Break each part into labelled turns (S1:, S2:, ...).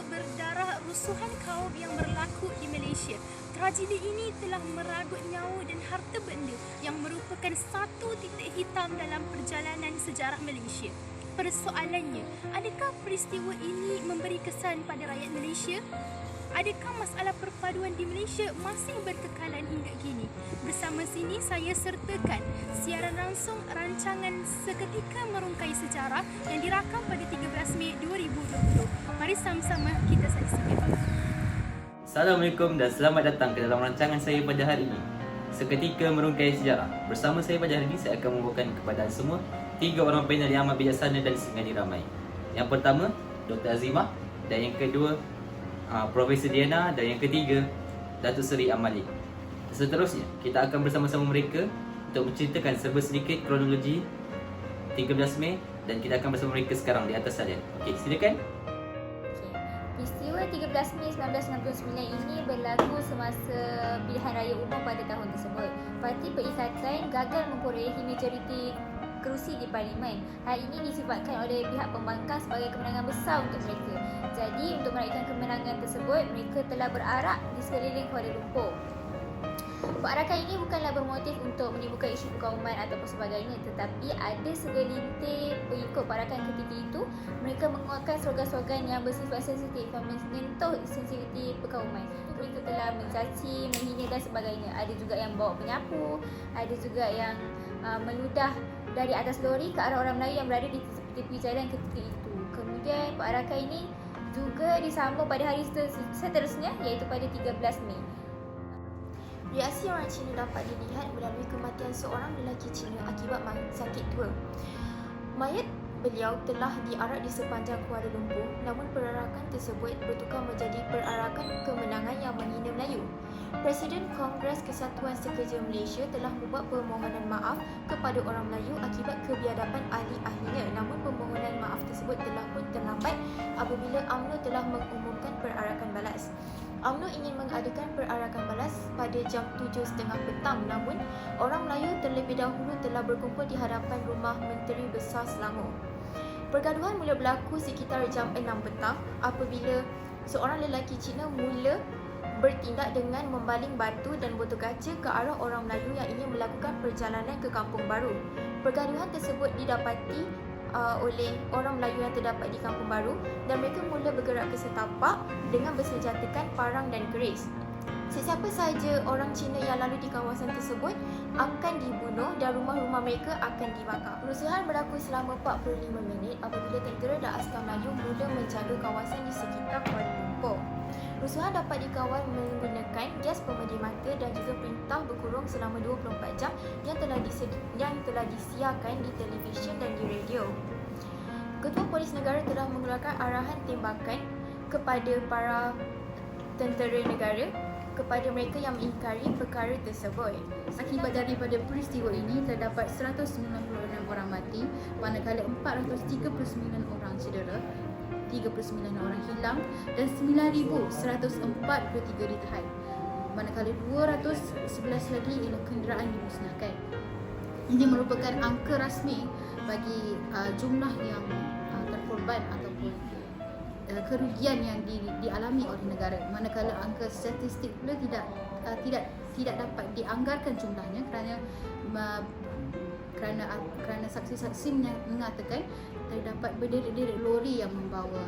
S1: berdarah rusuhan kaum yang berlaku di Malaysia. Tragedi ini telah meraguk nyawa dan harta benda yang merupakan satu titik hitam dalam perjalanan sejarah Malaysia. Persoalannya, adakah peristiwa ini memberi kesan pada rakyat Malaysia? Adakah masalah perpaduan di Malaysia masih berkekalan hingga kini? Bersama sini saya sertakan siaran langsung rancangan Seketika Merungkai Sejarah yang dirakam pada 13 Mei 2020. Mari sama-sama kita saksikan.
S2: Assalamualaikum dan selamat datang ke dalam rancangan saya pada hari ini, Seketika Merungkai Sejarah. Bersama saya pada hari ini, saya akan membawakan kepada semua 3 orang panel yang amat bijaksana dan sangat diramai. Yang pertama, Dr. Azimah, dan yang kedua, Profesor Diana, dan yang ketiga, Datuk Seri Amali. Seterusnya, kita akan bersama-sama mereka untuk menceritakan serba sedikit kronologi 13 Mei dan kita akan bersama mereka sekarang di atas talian. Okey, silakan.
S3: Peristiwa 13 Mei 1969 ini berlaku semasa pilihan raya umum pada tahun tersebut. Parti Perikatan gagal memperolehi majoriti kerusi di Parlimen. Hal ini disebabkan oleh pihak pembangkang sebagai kemenangan besar untuk mereka. Jadi, untuk meraihkan kemenangan tersebut, mereka telah berarak di sekeliling Kuala Lumpur. Perarakan ini bukanlah bermotif untuk menimbulkan isu perkauman ataupun sebagainya, tetapi ada segelintir pengikut perarakan ketika itu mereka menguatkan slogan-slogan yang bersifat sensitif dan menyentuh sensitiviti perkauman. Mereka telah mencaci, menghina dan sebagainya. Ada juga yang bawa penyapu, ada juga yang meludah dari atas lori ke arah orang Melayu yang berada di tepi jalan ketika itu. Kemudian perarakan ini juga disambung pada hari seterusnya, iaitu pada 13 Mei.
S4: Reaksi orang Cina dapat dilihat melalui kematian seorang lelaki Cina akibat sakit tua. Mayat beliau telah diarak di sepanjang Kuala Lumpur, namun perarakan tersebut bertukar menjadi perarakan kemenangan yang menghina Melayu. Presiden Kongres Kesatuan Sekerja Malaysia telah membuat permohonan maaf kepada orang Melayu akibat kebiadaban ahli-ahlinya, namun permohonan maaf tersebut telah pun terlambat apabila UMNO telah mengumumkan perarakan balas. UMNO ingin mengadakan perarakan balas pada jam 7.30 petang, namun orang Melayu terlebih dahulu telah berkumpul di hadapan rumah Menteri Besar Selangor. Pergaduhan mula berlaku sekitar jam 6 petang apabila seorang lelaki Cina mula bertindak dengan membaling batu dan botol kaca ke arah orang Melayu yang ingin melakukan perjalanan ke Kampung Baru. Pergaduhan tersebut didapati oleh orang Melayu yang terdapat di Kampung Baru dan mereka mula bergerak ke setapak dengan bersenjatakan parang dan keris. Sesiapa sahaja orang Cina yang lalu di kawasan tersebut akan dibunuh dan rumah-rumah mereka akan dibakar. Kerusuhan berlaku selama 45 minit apabila tentera dan askar Melayu mula menjaga kawasan di sekitar Kuala Lumpur. Kerusuhan dapat dikawal menggunakan gas pemedih mata dan juga perintah berkurung selama 24 jam yang telah disiarkan di televisyen dan di radio. Ketua Polis Negara telah mengeluarkan arahan tembakan kepada para tentera negara kepada mereka yang mengingkari perkara tersebut.
S5: Akibat daripada peristiwa ini, terdapat 196 orang mati, manakala 439 orang cedera, 39 orang hilang dan 9,143 ditahan. Manakala 211 lagi ialah kenderaan dimusnahkan. Ini merupakan angka rasmi bagi jumlah yang terkorban ataupun kerugian yang dialami oleh negara. Manakala angka statistik pula tidak dapat dianggarkan jumlahnya kerana saksi-saksi mengatakan terdapat berderet-deret lori yang membawa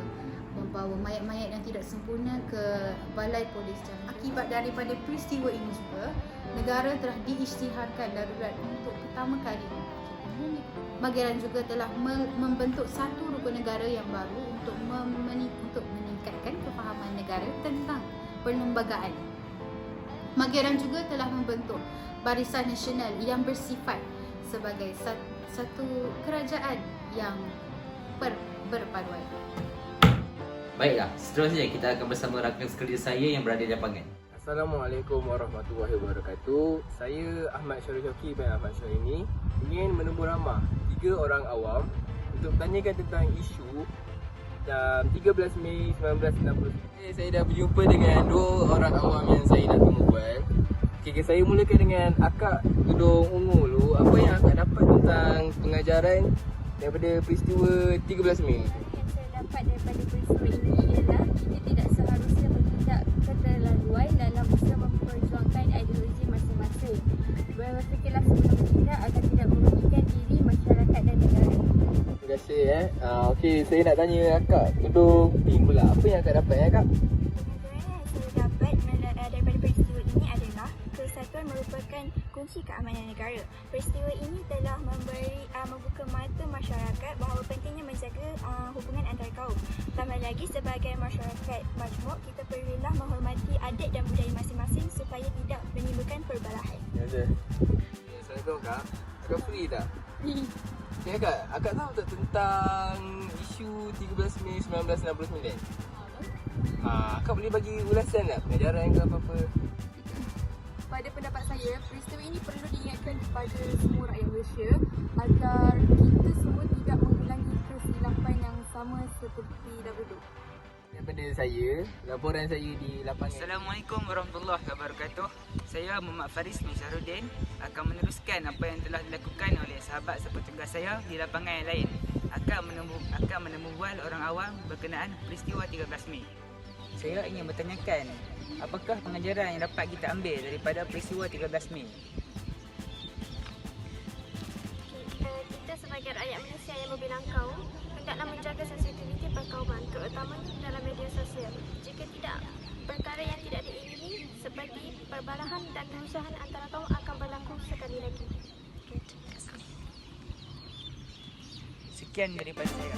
S5: mayat-mayat yang tidak sempurna ke balai polis jalan. Akibat daripada peristiwa ini juga, negara telah diisytiharkan darurat untuk pertama kali. Bagian juga telah membentuk satu rukun negara yang baru untuk meningkatkan kefahaman negara tentang perlembagaan. Mageran juga telah membentuk Barisan Nasional yang bersifat sebagai satu kerajaan yang berpaduan.
S2: Baiklah, seterusnya kita akan bersama rakan sekerja saya yang berada di lapangan.
S6: Assalamualaikum warahmatullahi wabarakatuh. Saya Ahmad Syarif Syaki bin Ahmad Syarif ingin menemu ramah 3 orang awam untuk bertanyakan tentang isu 13 Mei 1960. Saya dah berjumpa dengan 2 orang awam yang saya nak temukan. Okay, saya mulakan dengan Akak Tudung Ungu dulu. Apa yang Akak dapat tentang pengajaran daripada peristiwa 13 Mei?
S3: Yang saya dapat daripada peristiwa ini ialah kita tidak
S6: Okey, saya nak tanya akak tolong tim pula. Apa yang akak dapat kak?
S7: Pelajaran yang saya dapat daripada peristiwa ini adalah kesatuan merupakan kunci keamanan negara. Peristiwa ini telah membuka mata masyarakat bahawa pentingnya menjaga hubungan antara kaum. Tambah lagi, sebagai masyarakat majmuk, kita perlulah menghormati adat dan budaya masing-masing supaya tidak menimbulkan perbalahan.
S6: Ya, ada. Assalamualaikum kak. Akak free tak? Okay, akak tahu tak tentang isu 13 Mei 1969? Akak boleh bagi ulasan tak? Pengajaran ke apa-apa?
S8: Pada pendapat saya, peristiwa ini perlu diingatkan kepada semua rakyat Malaysia agar kita semua tidak mengulangi kesilapan yang sama seperti dahulu.
S6: Daripada saya, laporan saya di lapangan.
S9: Assalamualaikum warahmatullahi wabarakatuh. Saya Muhammad Faris bin Syahrudin akan meneruskan apa yang telah dilakukan oleh sahabat sepetugas saya di lapangan yang lain. Akan menemubual orang awam berkenaan peristiwa 13 Mei. Saya ingin bertanyakan, apakah pengajaran yang dapat kita ambil daripada peristiwa 13 Mei?
S7: Kita sebagai rakyat Malaysia yang berbilang kaum, hendaklah menjaga sensitiviti perkauman, terutamanya dalam media sosial. Jika tidak, perkara yang tidak diingini seperti perbalahan dan kerusuhan antara kaum akan berlaku sekali lagi.
S9: Sekian daripada saya.